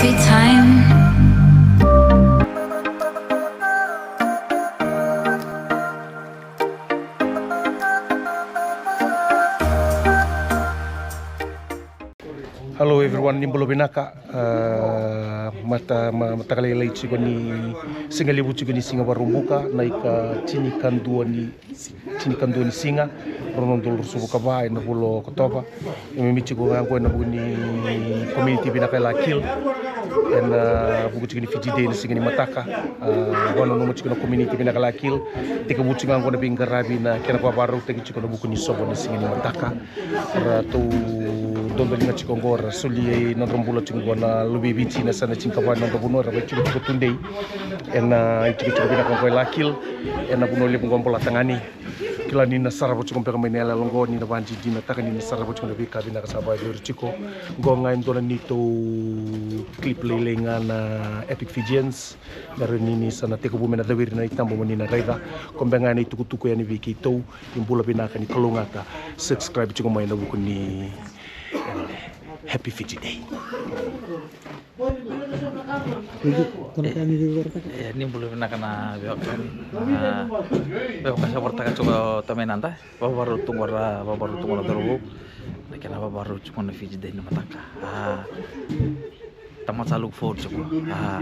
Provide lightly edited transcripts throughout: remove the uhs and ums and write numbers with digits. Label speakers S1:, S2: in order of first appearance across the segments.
S1: every time.
S2: Hello everyone, ni bolo binaka mata kali lai chigo ni singa libu chigo ni singa barumbuka naika tini kandua ni singa ronon dulu subu kaba ina bolo kotoba imi chigo ngangko ina buku ni community binaka Larkhill ina buku chigo ni Fiji day ni singa ni mataka wano nomo chigo na community binaka Larkhill tika buku chigo ngangko na bingarabi na kena kwa baru teki chigo na buku ni sobo ni singa ni mataka ratu dondo linga chikongora suli non rombulo chingona lubi bici na sana chingkawa non rombulo rabai chigo chigo tundei ena chigo chigo bina kongkoi Larkhill ena buno le pungompola tangani kila ni nasara bochiko mpeka mainela longo ni na banji dina taka ni nasara bochiko na bika bina kasaba de chiko gonga indona nito clip lelenga na Epic Fijians dari nini sana teko bumena dawiri na itambo moni na raida kombenga ni tukutuku ya ni viki to imbula bina ka ni kalungata subscribe chiko mai na buku ni Happy Fiji Day.
S3: Ini belum pernah kena beokan. Beokan saya bertanya coba temen anta. Baru tunggu terus. Kenapa baru cuma Fiji Day nama taka. Tamat saluk for coba.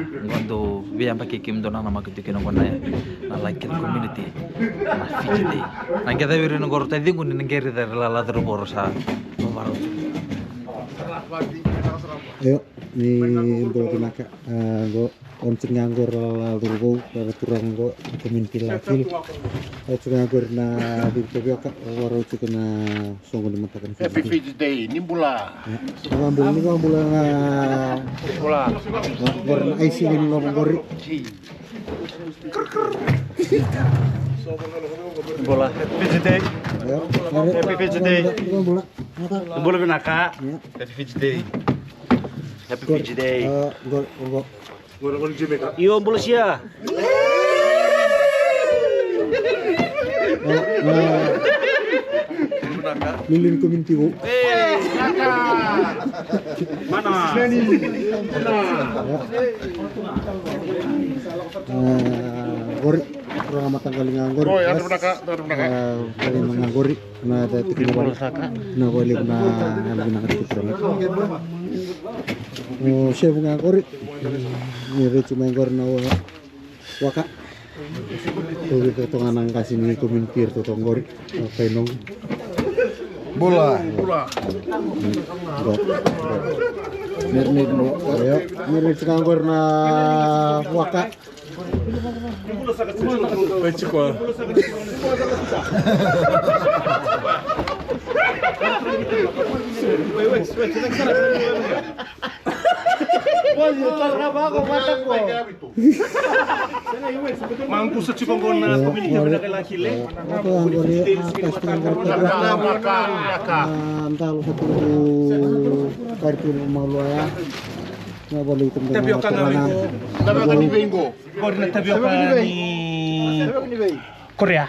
S3: Ngondo biar pakai kim dona nama kita kena kena na Larkhill Community na Fiji Day. Na kita beri negara tadi kuning negara dari lala terus borosa. Baru.
S4: Ayo, ni bolo pinaka go onceng nganggur lalu dari turang go community Larkhill. Onceng nganggur na bibio ka waro cikena songo di matakan.
S2: Happy Fiji Day ni bula.
S4: Ngambul na
S2: Bula.
S4: Warna IC ni lo gori.
S2: Bola Happy Fiji Day. Happy Fiji Day.
S4: Bola.
S2: Bolo binaka. Happy Fiji Day. Happy Fiji Day. Go Jamaica. Iyo bolo siya.
S4: Lilin community go.
S2: Mana?
S4: Gori kurang matang kali nganggur.
S2: Oh, ada benaka.
S4: Kali mengangguri na ada tikin wala na wali na lagi na kati kurang. Oh, chef nganggur. Ni recu menggor na waka. Tuh potongan ang kasih ni community to tonggori. Penong.
S2: Bola.
S4: Nir no. Ayo, ni recu nganggur na waka.
S2: Pechiko. Mangku sa chikonggo na community binaka Larkhill.
S4: Ako ang gori atas antalo sa tulo kartu maluaya. Na boleh itu
S2: Tapioka ni Bengo. Gori na tapioka ni Korea.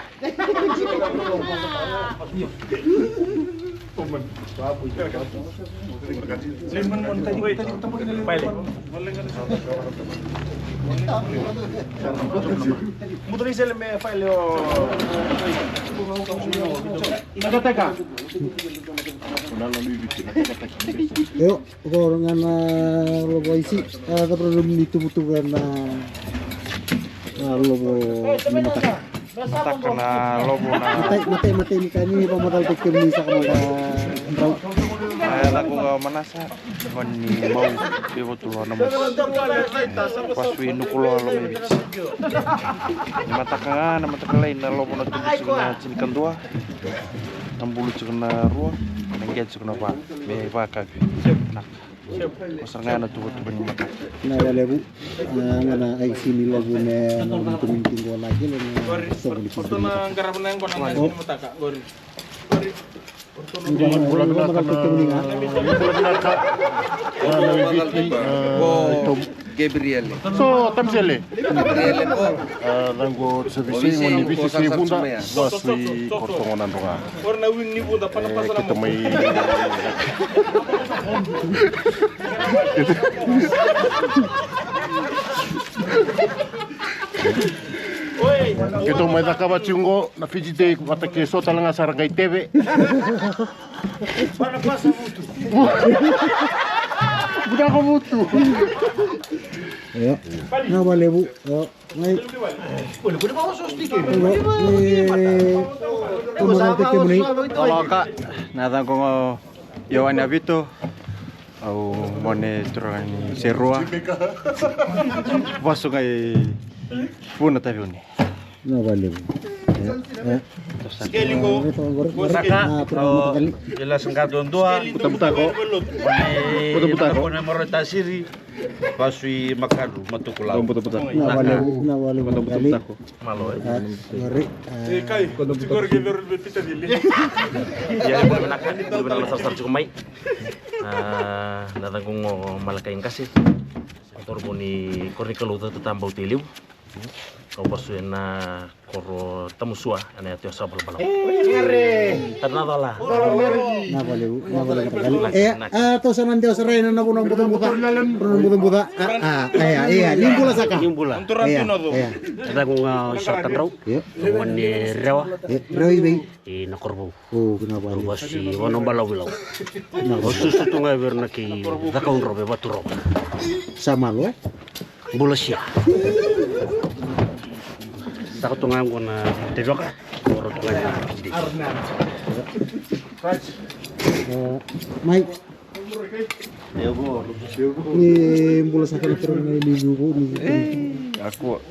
S2: Lemon mon tadi tampok ni pile. Mudo ni sele me file o. Nagataka.
S4: Yo, gorongan lobo isi ada problem ditubutukan lobo mata.
S2: Mata na lobo na.
S4: Mate ni kani pamatal pikir ni sa kamera.
S5: Lagu manasa ni mau bibo tu na mo paswi nukulo lo me bit mata lain na lobo na tu na cinikan dua tambulu cikna rua nengget cikna pa me pa ka nak masarngana tu ben
S4: Na wala bu ngana ay sini lagu na tumingting ko lagi na so di
S2: Porto na garap na ko na mataka gori.
S4: Bola
S5: Gabriel
S2: So, tamsele.
S5: Gabriel
S2: Lango servisi ni bisi si bunda waswi kortongonan donga.
S6: Warna wing ni bunda panapasa
S2: Kita may Kita mai taka bachungo na Fiji Day kata ke so talanga sarangai TV.
S6: Para passa muito.
S2: Budak ko mutu.
S4: Ayo. Nah, boleh Bu. Ayo. Mai.
S6: Boleh bawa sos dikit.
S4: Kemarin teke muni.
S5: Kalau kak, nada como yo ane habito au mone turani serua. Vaso kai puna taviuni.
S4: Nah, boleh Bu.
S6: Scaling ko.
S4: Saka.
S6: Jelas engkau dua.
S2: Buta-buta ko.
S6: Buta-buta ko. Na morota siri. Pasui makaru matukulau.
S2: Buta-buta.
S4: Nah, boleh Bu. Kali.
S6: Malo.
S4: Ngeri.
S6: Kai. Siguro que ver pita dili.
S1: Ya, boleh menakan, boleh menakan sasar cukup baik. Datang kong malakain kasih. Atau boni korni kalau tu tambah utiliu. Kau pasuin na koro tamusua, ane atau sabal balau. Ternado lah.
S4: Nah, boleh Bu. Nah, boleh kali. Atau sanan dia serai na punong buta. Iya, nimbula saka.
S1: Nimbula. Kita kong short row. Mani rewa.
S4: Roi Bey.
S1: Na korbo.
S4: Oh, kenapa?
S1: Bas si wanong balau bilau. Susu tu ngai berna ki dakaun robe batu robe.
S4: Sama lo
S1: Bulas ya. Takut tungang ko na tidoka. Oro tungang Fiji.
S4: Mike. Ni bola saka na terus na ligo ni.
S5: Aku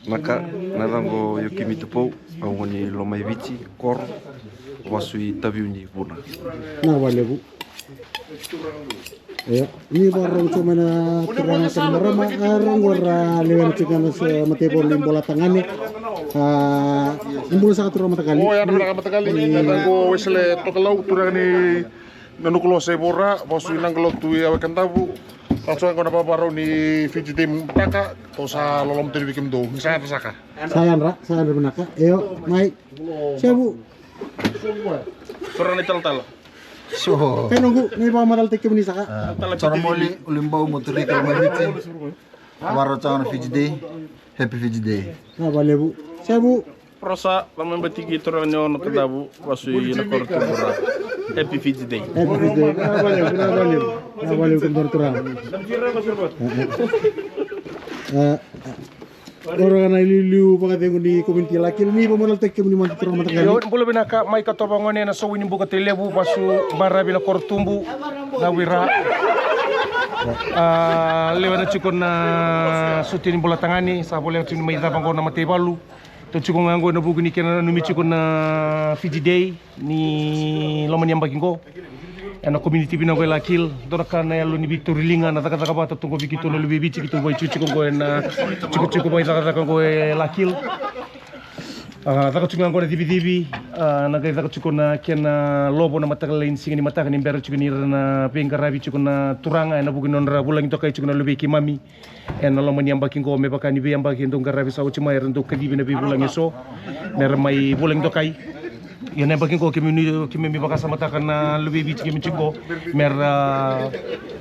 S5: maka nadango yukimi tupo au ngoni lomai vici kor wasui taviuni puna.
S4: Nah, boleh Bu. Ya, ini baru cuma na kurang sama mah arang gora lewan cikan mate bola tangane. Imbul saka turang mata kali.
S2: Oh, ya ada mata kali. Nadango wesle tokalau turani nanukulo sebora pasui nanggalo tu ya kantabu. Langsung kau dapat baru ni Fiji Day mutaka atau sa lolom tadi bikin do. Misalnya saka.
S4: Saya benaka. Ayo, Mike. Siapa?
S6: Turun tal-tal.
S4: So. Nunggu nih Pak Madal teke muni saka.
S7: Cara moli ulimbau motori kalau mabiti. Waro tangan Fiji Day. Happy Fiji Day.
S4: Nah, boleh Bu. Siapa?
S6: Prosa laman batigi turun nyon kadabu pasui na korte bora. Happy Fiji Day.
S4: Happy Fiji Day. Nah, boleh kuntur turang. Orang na lilu pangateng di community Larkhill ni pemenal teke muni mantu turang mata kali.
S2: Yo boleh binaka mai katobangone na so wini buka telebu pasu bara bila kortumbu na wira. Lewana cikon na sutin bola tangani sa boleh cun mai tabang na mate balu. To cikon nganggo na buku ni kena numi cikon na Fiji Day ni loman yang bagingo. Ana community bina ko Larkhill dorakan na yalo ni Victor Linga na taka bata tungo bikito na lubi bici kito boy cuci ko na cuci boy taka ko Larkhill. Taka cuci ko na tibi na kai taka cuci na kena lobo na mata lain singa ni mata kan imbera cuci ni na pengkarabi cuci na turanga na bukin non ra bulang to kai cuci na lubi ki mami. En lo mani ambaki ko me bakani be ambaki ndong karabi sa uci mai rendo kadibi na bi bulang eso. Mer mai bulang to kai. Yan ay baging ko kimi baka sa mata na lubi bici kimi ciko mer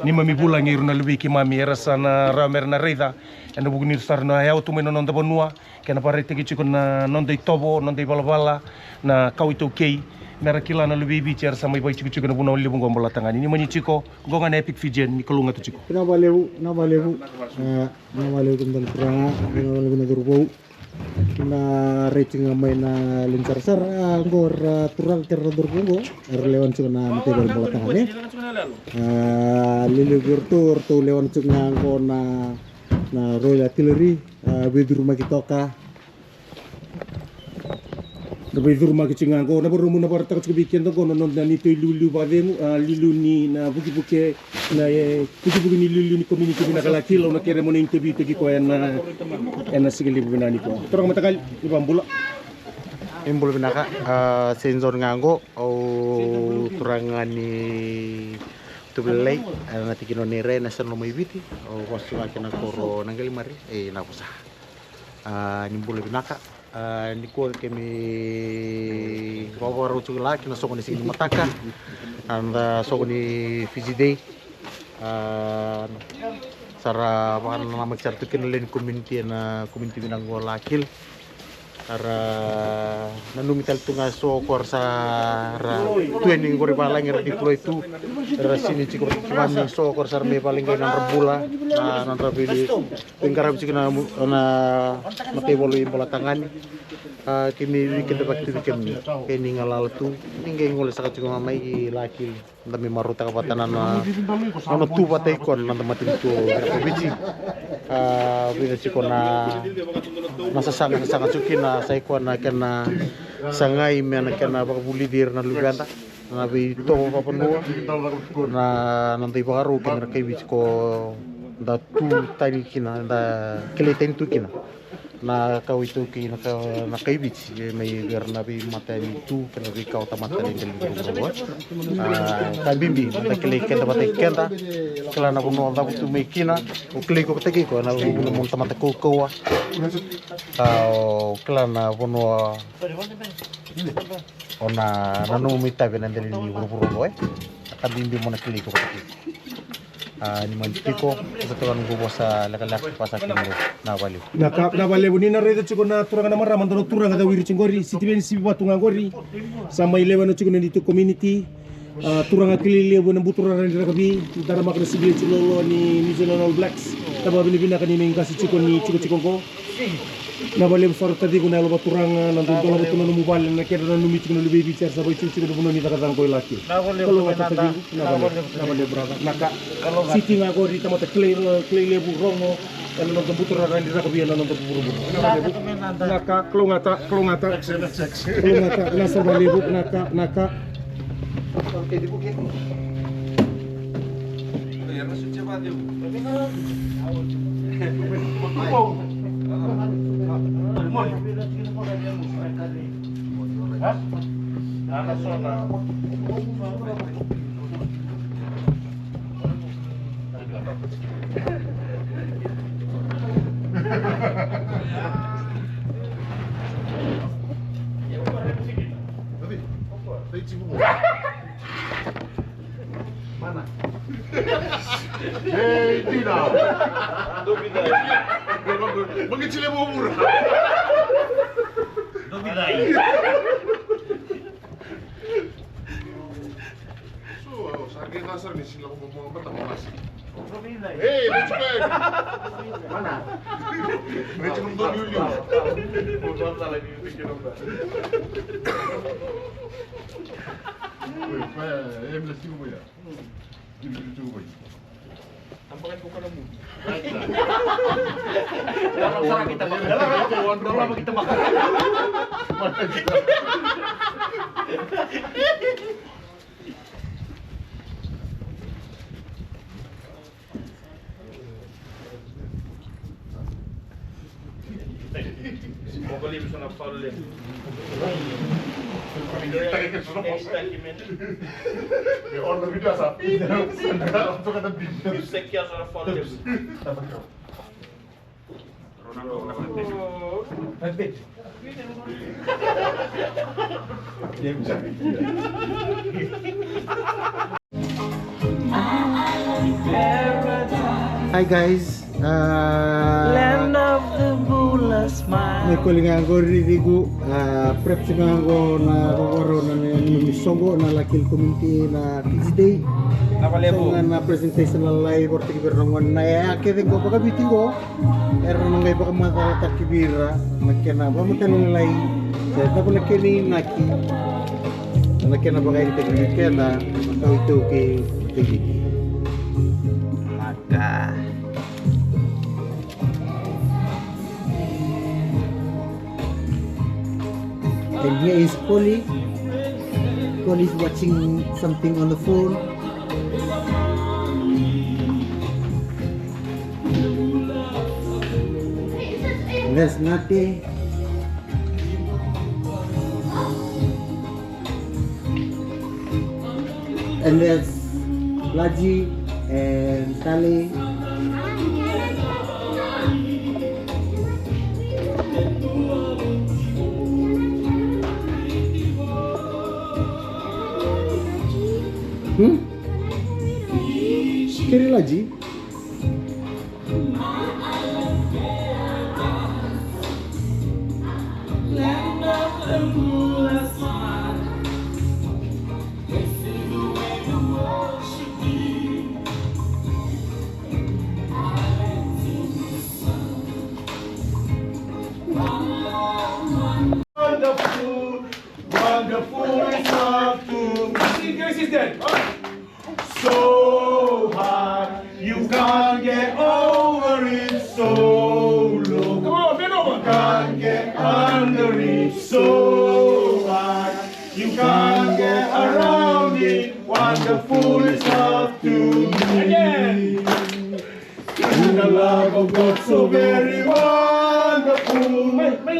S2: ni mami bulang iru na lubi ki mami era sana ramer na reida ena bugunir star na yau tu meno non da bonua kena pare teki ciko na non dei tobo non dei bala na kawito kei mer kila na lubi bici era sama ibai ciko na bunau libung gombola tangan ini mani ciko gonga na epic Fijian ni kalunga tu ciko
S4: Na boleh Bu. Na boleh kuntur turang. Na boleh guna gerbau. Na reaching amai na lincar sar angor turang terradur bungo lewan cuna mate bola tangane lilu gertur tu lewan cuna angko na Royal Artillery bedur makitoka na bedur makicinga angko na baru na baru takut kebikin to kono non ni tu lulu bademu lulu ni na buki-buki na buki-buki ni lulu ni community bina Larkhill na kere mo na interview tegi ko na sige libu bina ni ko turang matakal ibang bula. Imbul binaka sensor nganggo au turangan ni tubelai nanti kino nere nasan lo maibiti au wasu akena koro nanggali mari na kusa nimbul binaka ni ko kemi wawaru chula kina soko ni sini mataka anda soko ni Fiji Day Sara pakan nama cartu kenalin community binanggo Larkhill. Ara nanu mital tunga sokor sa tuening gori paling di pulau itu ara sini cikor kami sokor sar me paling kena rebula nan rabili tingkara bicikna na mate bolu bola tangan kini kita bakti kami kini ngalal tu ningai ngole sakat cikor mai Larkhill ndami maruta kapatana na tu patay kon nan mati tu bici bina cikor na nasasanga cukin na sa ikuan na kena sangay me na kena pakabulidir na luganta na bi to papanua na nanti bakaru kena kay bich ko da tu tani kina da keleten tu kina na kau itu kina na kay bich may gar na bi mata ni tu kena bi kau tamata ni kali kan bimbi mata keleken da mata kenta kala na kuno da tu may kina o kliko teki ko na mo tamata ko ko kala na bono ona nanu mita benandeli ni buru-buru akan bimbi mo na kliko ko ni mantiko sa tulan ko sa lakalak pasak na bali na bali buni na redo chiko na turanga na maraman to turanga da wiri chingori sitiben si batunga gori sama ilewa no chiko na dito community turanga kilile bo na buturanga ni rakabi dara makna sibil chilolo ni New Zealand All Blacks taba binibina kanina yung kasi chiko ni chiko ko na bali sor tadi ko na lo baturanga nandun to lo tuno mo bali na kera na numiti ko no baby chair sa boy chiko no buno ni takatan ko Larkhill kalau kata tadi na bali brother naka sitting ako rito mo ta clay lebu rongo kalau nonton buturanga ni rakabi na nonton buru-buru naka klongata nasa bali buk naka oke di buk ya ya masuk cepat yuk mana? Tidak. Mengecilnya mau murah. Dobidai. So, sakit kasar nih sila ko mo batang oras. Dobidai. Richmond. Mana? Richmond do Julio. Motor salah ni bikin apa? Mesti ko ya. Itu boy. Tampakan ko kana mo. Dalam kita makan. Dalam kita makan. Semoga dia bisa nafal dia. Order video sapi. Untuk kata video. Sekian soal follow. Ronaldo dapat. Dia bisa. Hi guys. Land of the Bula Smile. May kulingan ko ridigo prep singa ko na koro na ni songo na Larkhill Community na Fiji Day. So na presentation na live or tigir ngon na ya kede ko pag biting ko. Era nang ngay baka mata takibira makena ba matan lay. Sa tapos nakini naki. Nakena ba kay tigir kena ito kay tigir. Maka and here is Polly. Polly is watching something on the phone. And there's Nate. And there's Laji and Sally. Kiri Laji?
S8: Land of the moonless smile. This is the way the world should be. Islands in the sun.
S2: Wonderful, wonderful is love to me. See, Grace is dead. So high, you can't get over it. So low, come on, bend over. You can't get under it. So high, you can't get around it. Wonderful is love to me. Again. In the love of God, so very wonderful, wonderful.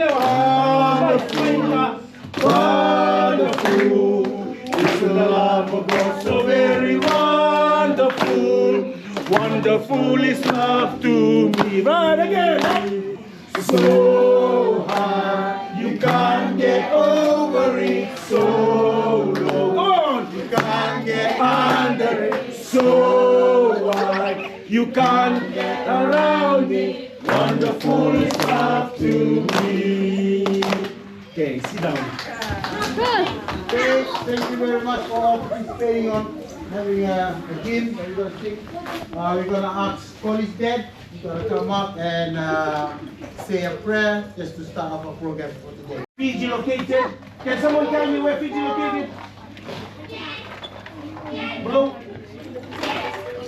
S2: It's the love of God, so very wonderful. Wonderful is love to me. Right again. So high, you can't get over it. So low, go on. You can't get under it. So wide, you can't get around it. Wonderful is love to me. Okay, sit down.
S4: Okay, thank you very much for participating on having a game. We're gonna sing. We're gonna ask Collins Dad. He's gonna come up and say a prayer just to start off our program for today.
S2: Fiji located. Can someone tell me where Fiji located? Below?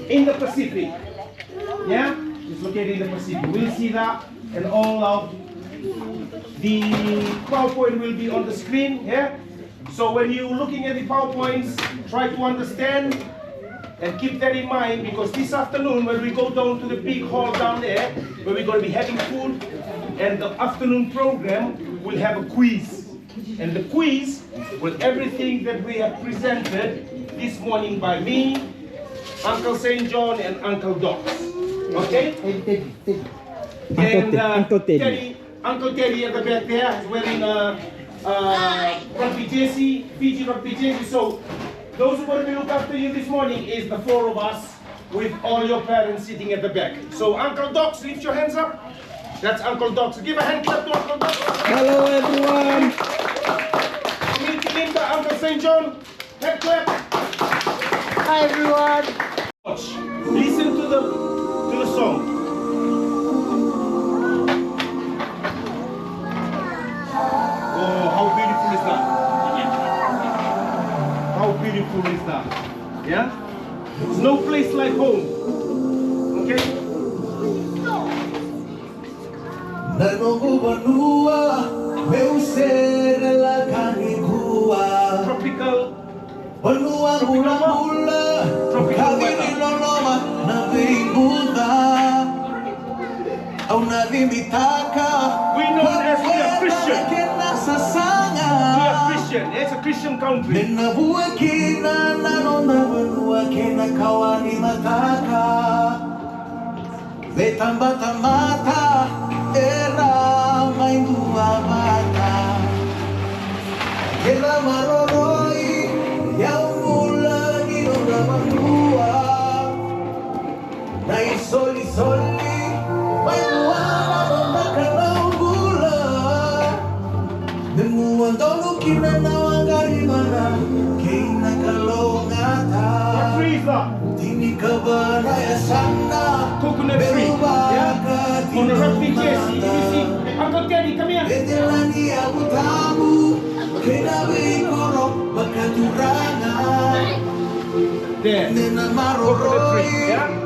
S2: In the Pacific. Yeah? It's located in the Pacific. We'll see that, and all of the PowerPoint will be on the screen. Yeah? So when you're looking at the PowerPoints, try to understand and keep that in mind, because this afternoon when we go down to the big hall down there, where we're going to be having food, and the afternoon program will have a quiz. And the quiz will everything that we have presented this morning by me, Uncle St. John, and Uncle Doc. Okay? And
S4: Uncle Teddy.
S2: Uncle Teddy at the back there is wearing a rugby jersey, Fiji rugby jersey. So those who are going to look after you this morning is the four of us with all your parents sitting at the back. So Uncle Doc, lift your hands up. That's Uncle Doc. So give a hand clap to Uncle Doc.
S4: Hello everyone.
S2: Community leader, Uncle St. John. Hand clap.
S4: Hi everyone.
S2: Watch. Listen to the song. Oh, how beautiful is that? How beautiful is that? Yeah? There's no place like home. Okay? Tropical. We know as we are Christian. We are Christian. It's a Christian country. What tree is that? Coconut tree. Yeah? On the rugby jersey. You see? Uncle Teddy, come here. There. Coconut tree. Yeah?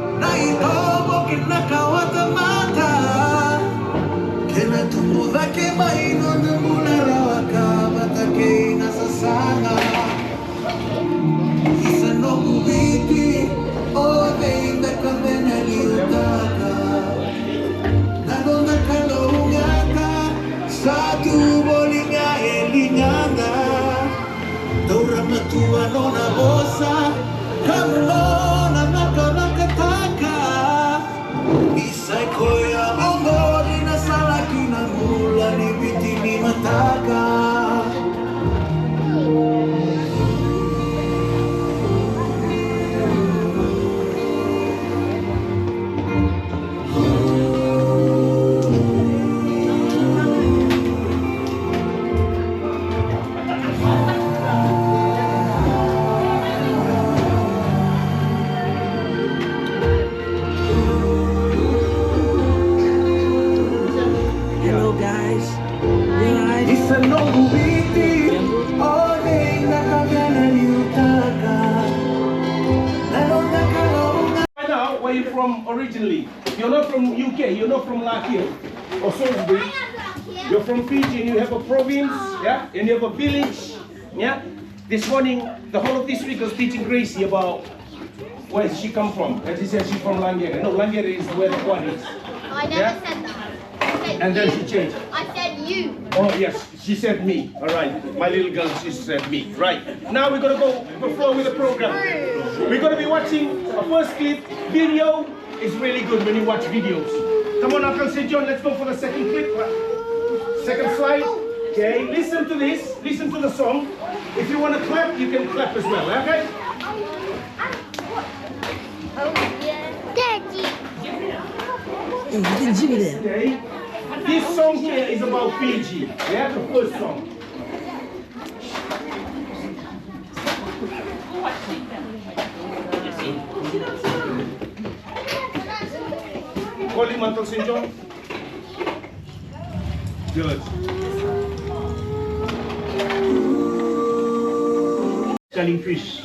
S6: Where are you from originally? You're not from UK, you're not from Larkhill or Salisbury. You're from Fiji and you have a province, yeah? And you have a village, yeah? This morning, the whole of this week I was teaching Gracie about where does she come from. And she said she's from Langere. No, Langere is where the quad is.
S9: I never said that. I said
S6: And then
S9: you.
S6: she changed.
S9: I said you.
S6: Oh yes, she said me. All right, my little girl, she said me. Right, now we're gonna go flow with the program. We're gonna be watching a first clip. Video is really good when you watch videos. Come on, Uncle St. John, let's go for the second clip. Second slide. Okay, listen to this. Listen to the song. If you want to clap, you can clap as well. Okay? Okay. This song here is about Fiji. Yeah, the first song. Call him Uncle St. John. Good. Selling fish.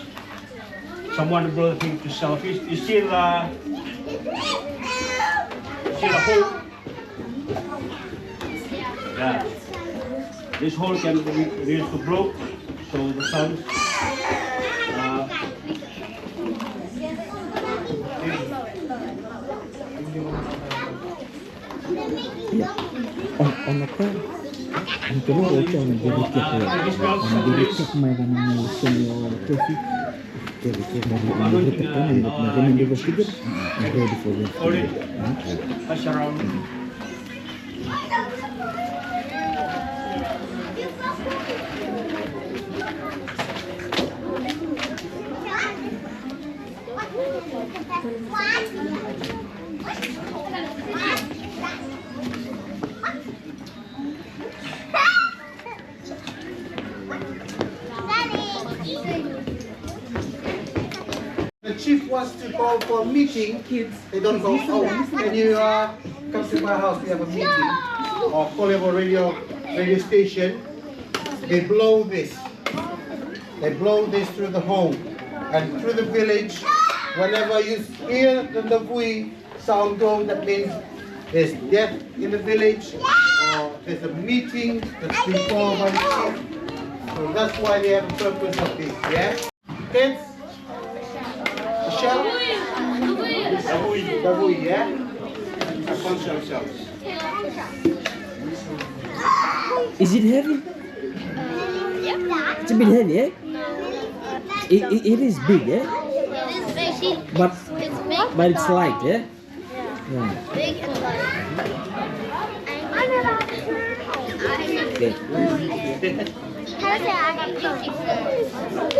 S6: Someone brought him to sell fish. You still a hole? Yeah. This hole can be used to broke, so the sun.
S4: On the car. Ang tulong ko ito, nag-direct ko. Nag-direct ko may kanang senior coffee. Nag-direct ko, nag-investigator. Ready for this.
S6: Pass around.
S4: The chief wants to call for a meeting. Kids, they don't go out. When you come to my house, we have a meeting. Or call your radio station. They blow this. They blow this through the home and through the village. Whenever you hear the vui sound go, that means there's death in the village or there's a meeting that's been called by the chief. So that's why they have a purpose of this. Yeah, kids. Michelle? The vui, yeah?
S10: Is it heavy? It's a bit heavy, eh? It is big, eh?
S9: It is big.
S10: But
S9: It's big.
S10: but it's light, eh? Yeah.
S9: Big and light.
S10: Okay.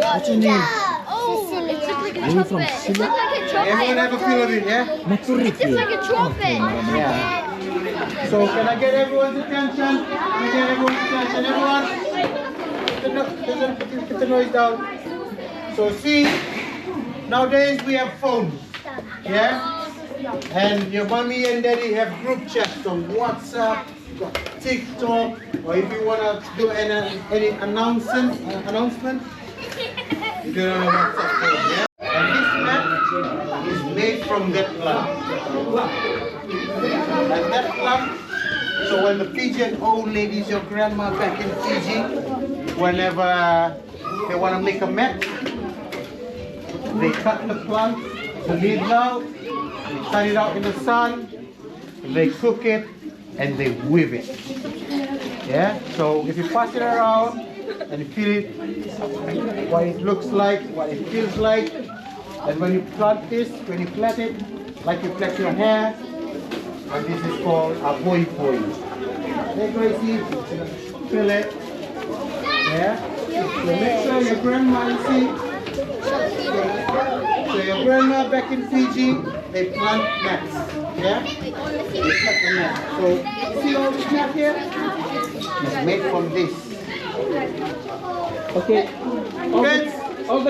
S9: What's your name? Oh,
S10: Are you from Sicily?
S4: Everyone have a feel of it, yeah?
S10: Maturity.
S9: It's like a trumpet.
S4: Yeah. So can I get everyone's attention? Can I get everyone's attention? Everyone? Put the noise down. So see, nowadays we have phones, yeah? And your mommy and daddy have group chats on WhatsApp, TikTok, or if you want to do any announcement, you do it on WhatsApp phone, yeah? And this mat is made from that plant. And that plant, so when the Fijian old ladies, your grandma back in Fiji, whenever they want to make a mat, they cut the plant, the leaves out, they sun it out in the sun, they cook it, and they weave it. Yeah, so if you pass it around and you feel it, what it looks like, what it feels like, and when you plant this, when you plait it, like you plait your hair, and this is called a boy. Hey Gracie, feel it. Yeah, so make sure your grandma, you see. So your grandma back in Fiji, they plant mats. Yeah? They plant the mat. So see all this mat here? It's made from this.
S10: Okay. All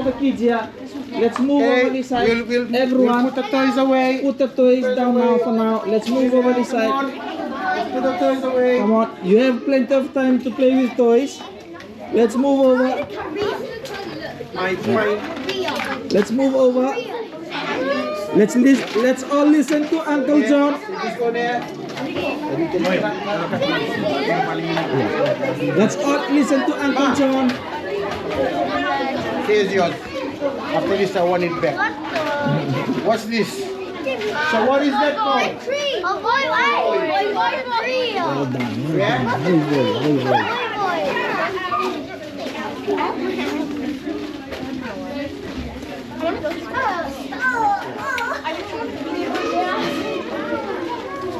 S10: the kids here. Let's move over this side. Everyone,
S4: we'll put the toys away.
S10: put the toys down now for now. Let's move over this
S4: Come on.
S10: side.
S4: Put the toys away.
S10: Come on. You have plenty of time to play with toys. Let's move over.
S4: My
S10: Let's move over. Let's all listen to Uncle John. Let's all listen to Uncle John.
S7: Here's yours. After this, I want it back. What's this? So what is that for?
S9: Tree. A boy, tree.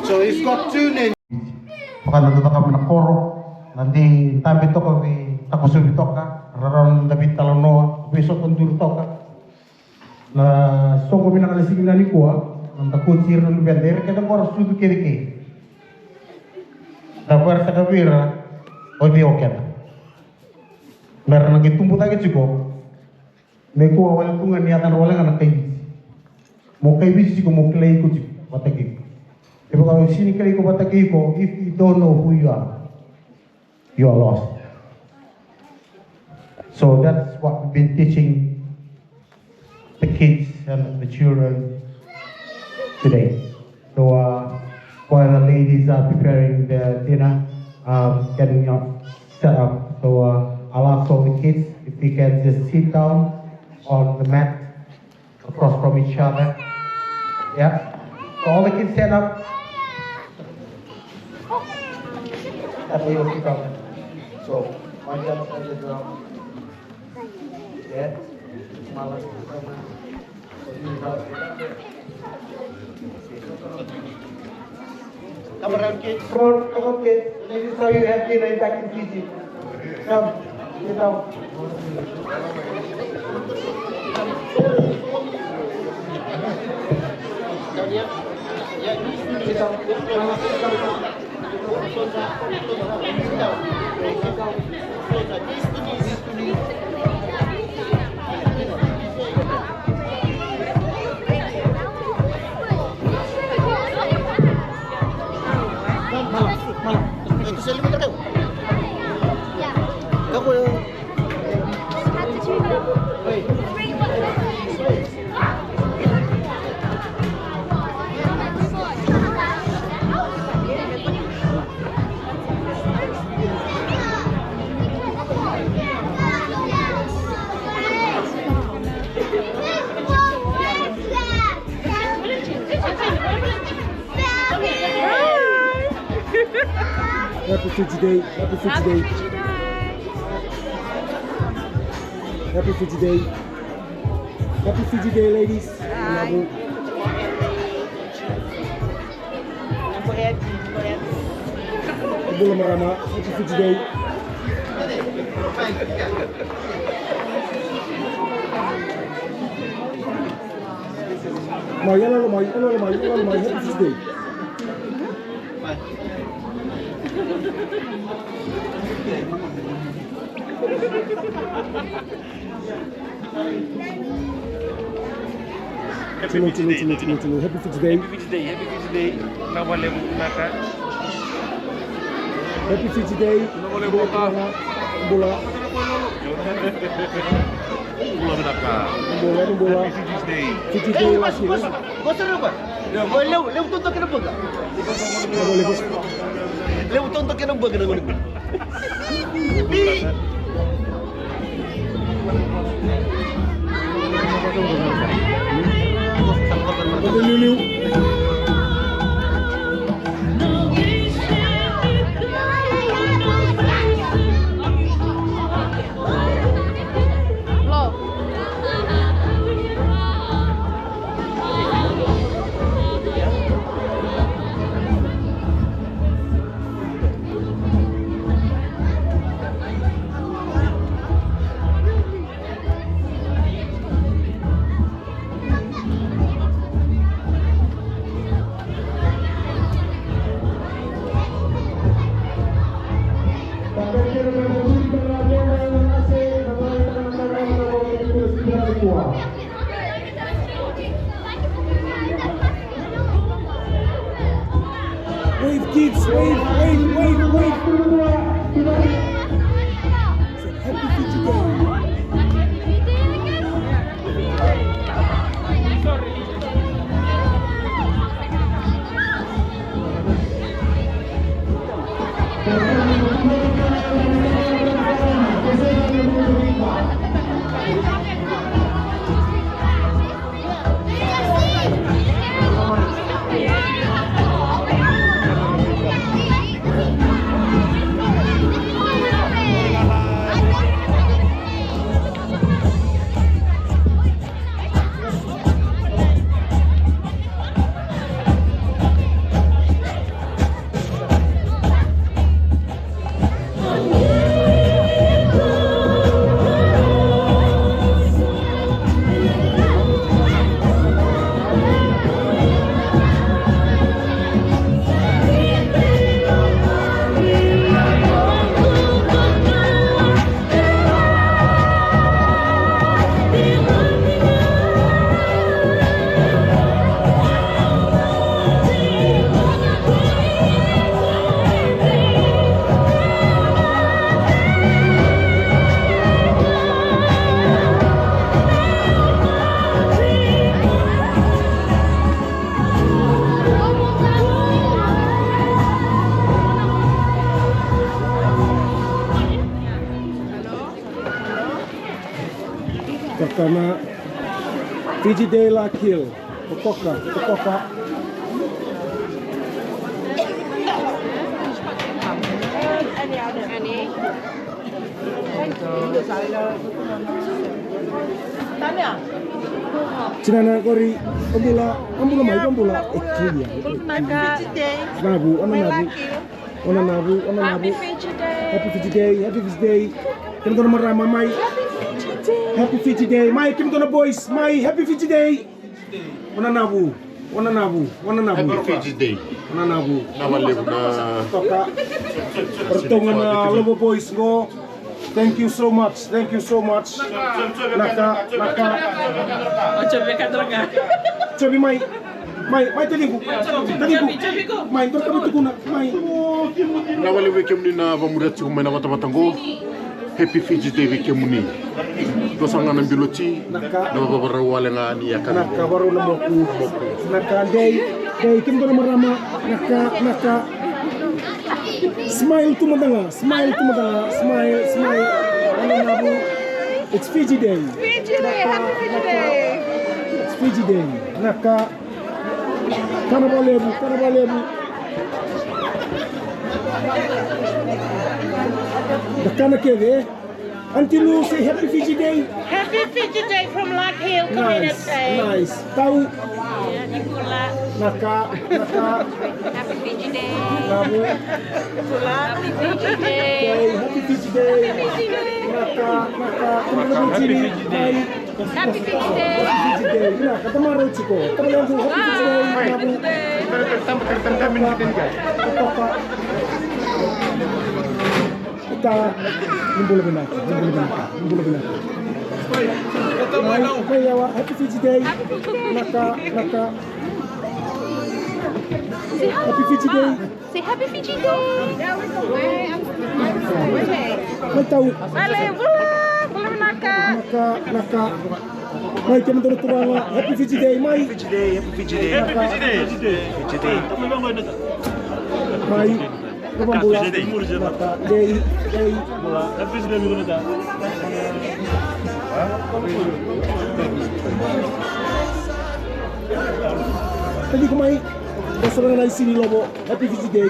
S7: So it's got two names. Baka natuto kami na koro. Nanti tabi to kami takusubi to ka. Raron David Talanoa. Besok kondur to ka. Na soko pinakalisig na ni kuha. Ang takutsir na lubender. Kita koro sudu kiri. Dapat takabira. O di oket. Meron nang itumpu tayo chiko. May kuha wala tungan niyatan wala nga nakay. Mo kay bisi ko mo klay ko chiko. Patagip. If you don't know who you are lost. So that's what we've been teaching the kids and the children today. So while the ladies are preparing the dinner, getting up, set up. So I'll ask all the kids if they can just sit down on the mat across from each other. Yeah. So all the kids stand up. Tapi yung kita, so macam saja drum, ya, malas sama, come on kids, come on kids, this is how you have dinner back in Fiji. Come, sit down.
S11: Happy Fiji Day, Happy Fiji Day. Happy Fiji Day. Happy Fiji Day, ladies.
S8: Go ahead.
S11: Abdullah Marama, Happy Fiji Day. Happy Fiji Day. Happy Fiji Day.
S5: Nawale maka.
S11: Happy Fiji Day. Bola. Bola. Fiji Day last year.
S7: Bosan apa? Leu tonton kena apa? Leu tonton kena apa kena mana?
S11: Wave kids, wave. Happy Fiji Day. Karena Fiji Day Larkhill. Pokoka. Cinana kori ambula mai ambula eklia. Nabu. Happy Fiji Day. Kim tono marama mai. Happy Fiji Day. Mai kim tono boys. Mai Happy Fiji Day. Ona nabu.
S12: Happy Fiji Day.
S11: Ona nabu.
S12: Nama lebu na.
S11: Toka. Pertongan lobo boys go. Thank you so much. Naka. Cobi mai tadiku. Mai tor kami tukuna. Mai.
S12: Nama lebu kemuni na bamurat siku mai na kota Batango. Happy Fiji Day kemuni. Dosanga na biloti. Na babara wale ngani ya kana.
S11: Naka baru na moku. Naka day kim tono marama. Naka. Smile tumadanga. Smile. It's Fiji Day.
S13: Happy Fiji Day.
S11: It's Fiji Day. Naka. Kanabalebu. Dakana keve. Until you say Happy Fiji Day.
S13: Happy Fiji Day from Larkhill Community.
S11: Nice. Tahu. Naka.
S13: Happy Fiji Day.
S11: Nabu.
S13: Happy Fiji Day.
S11: Happy Fiji Day. Naka. Teman-teman sini.
S13: Happy Fiji Day.
S11: Nah, kata Maro Ciko. Teman-teman Happy Fiji Day. Nabu. Kita nimbul binaka. Happy Fiji Day. Naka. Happy Fiji Day.
S13: Say Happy Fiji Day.
S11: Mai tahu.
S13: Boleh naka.
S11: Mai kami turun Happy Fiji Day. Mai. Mai. Rumah bola. Naka. Day. Happy Fiji Day minggu depan. Tadi kemai. Pasangan dari sini lobo. Happy Fiji Day.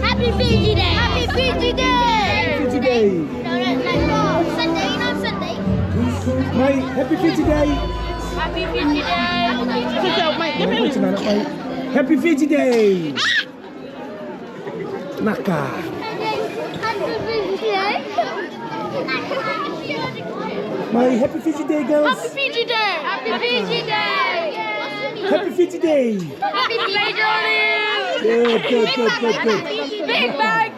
S9: Happy Fiji Day! Happy Fiji Day!
S11: Fiji Day!
S9: Sunday, not Sunday.
S11: Mai, Happy Fiji Day!
S13: Happy Fiji Day.
S11: Happy Fiji Day! Naka!
S9: Happy Fiji Day!
S11: Mai, Happy Fiji Day, girls!
S9: Happy Fiji Day! Happy Fiji Day!
S11: Happy Fiji Day!
S9: Happy Fiji Day!
S11: Good.
S9: Big bag!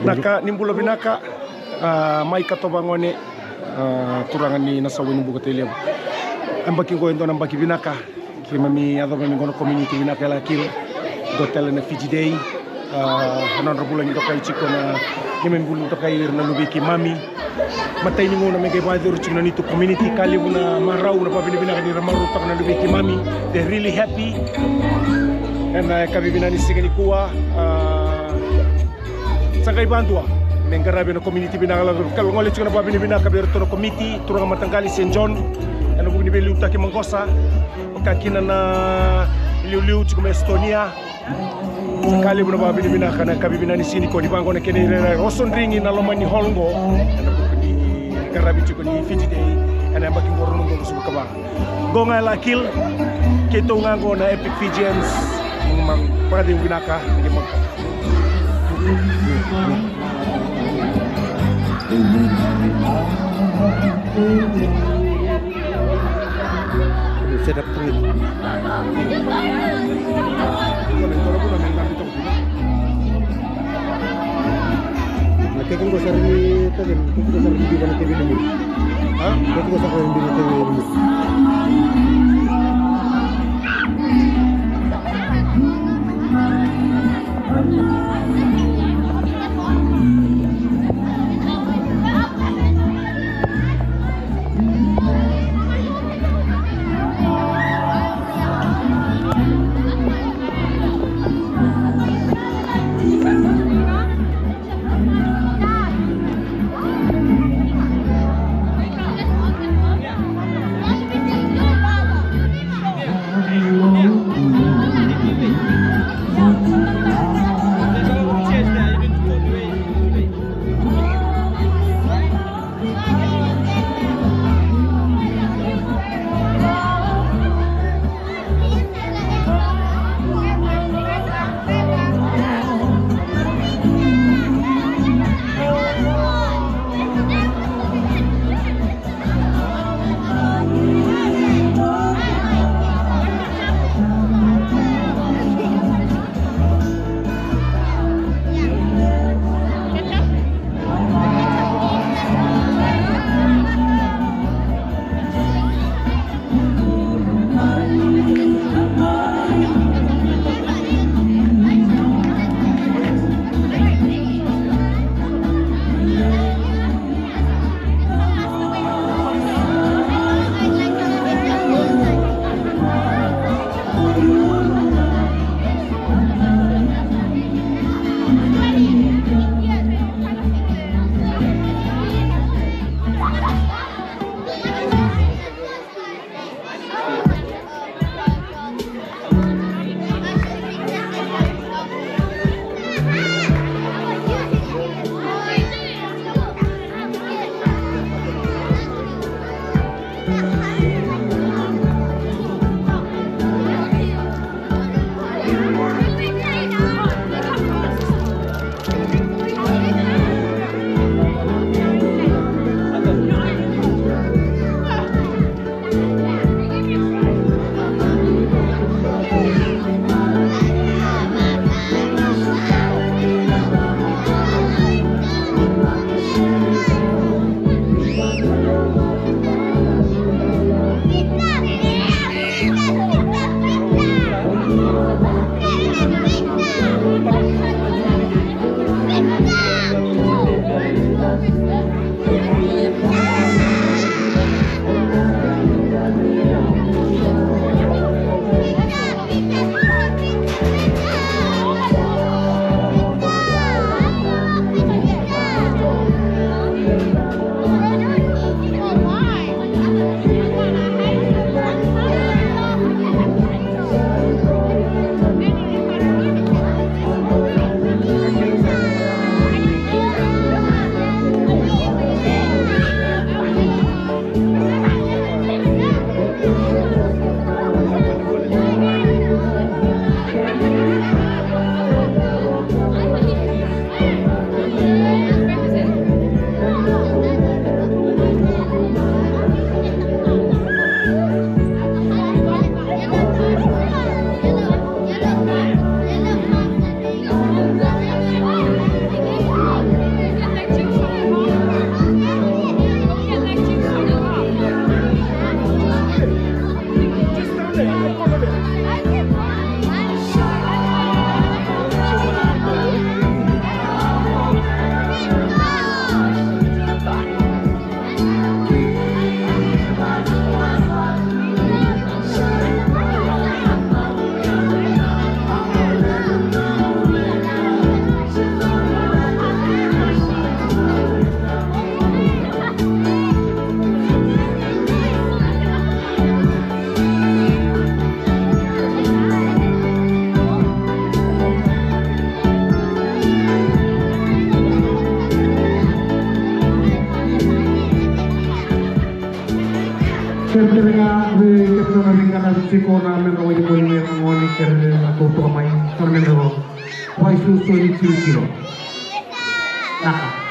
S11: Naka nimbula binaka mai katobangone turangan ni nasawin buka teliam ambaki ko endo nambaki binaka kimami adobe ngono community binaka Larkhill do telena Fiji Day hanon bulan to kai chiko na kimami bulu to kai na lubiki mami matai ningo na mega badur chuna ni to community kali buna marau na pabini binaka ni ramaru to na lubiki mami they really happy and kabi binani sigani kuwa Sakai bantua mengkarabi no community binaka kalau ngole chuna pabini binaka ber to committee turang matangkali St. John ena bugni be liu taki mangkosa o kakina na liu kuma Estonia sekali buna babi ni bina kana kabibina ni sini ko di bango na kene rera roson ringi na lomani holngo ena bugni garabi ko ni Fiji Day ena baki ngorno ngo su ka ba gonga Larkhill keto ngango na Epic Fijians mang para di binaka ni mo
S4: sedap tuh. Nah, kayak gue sari tadi, gue sari di mana TV dulu. Hah? Gue sari di mana TV dulu.
S7: Kerja we kerja dengan siko na men rawai pun ngoni kerja aku tu kamai kerja ro. Why so ni Nah.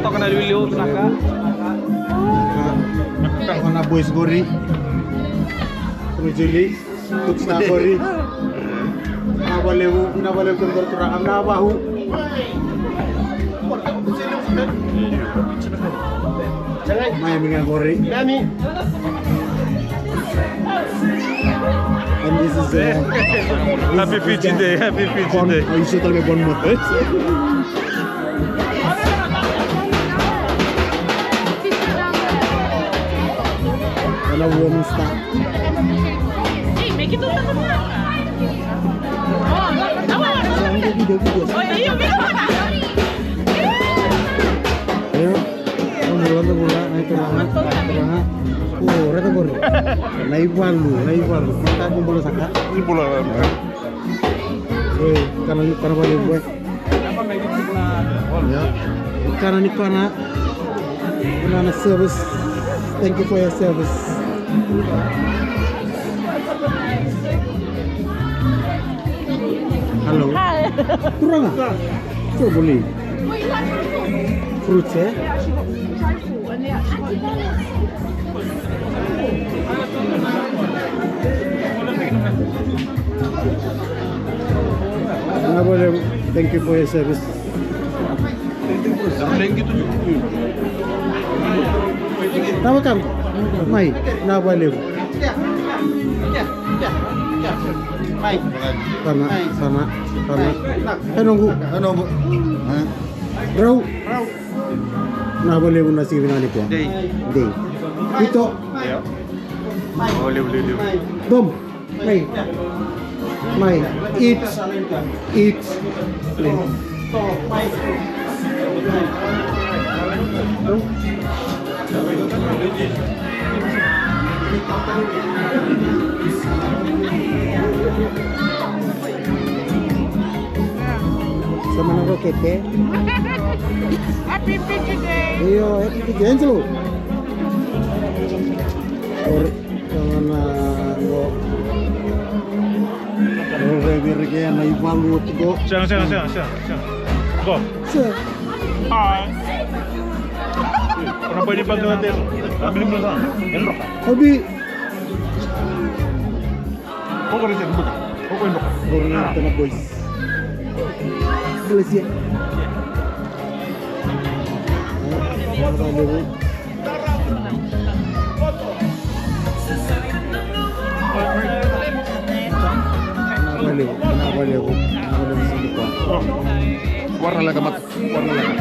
S3: Toka na dulu naka.
S4: Nakakana boys gori. Juli, tuksna gori. Nabalewu kundur turang amna bahu. Mai minga gori. Nami. And this is
S5: Happy Fiji Day, Happy Fiji Day.
S4: You should tell me one more. Kalau belum start.
S13: Make it look like video. Oh iya, video mana?
S4: Ayo, bulan naik terangan. Oh, rata bor. Naik walu. Maka aku boleh saka.
S5: Ini bola.
S4: Karena boleh buat. Ya. Karena service. Thank you for your service. Halo. Kurang ah? Coba boleh. Fruits ya? Nggak boleh. Thank you for your service. Nama kamu? Mai, nggak boleh. Mai. Sana. Nunggu. Rau. Nggak boleh guna sih binani kuah. Day. Itu. Boleh. Dom. Mai. Eat. Sama nang rokete.
S13: Happy Fiji Day.
S4: Iyo, happy Fiji Angelo. Or jangan go. Re na ibalu tigo.
S11: Siang. Go.
S6: Hi.
S11: Kenapa ini panggil hotel? Ambil dulu sana. Endok.
S4: Hobi.
S11: Kok ada sih buka? Kok endok?
S4: Goreng tanah boys. Selesai.
S12: Warna lagi mat, warna lagi.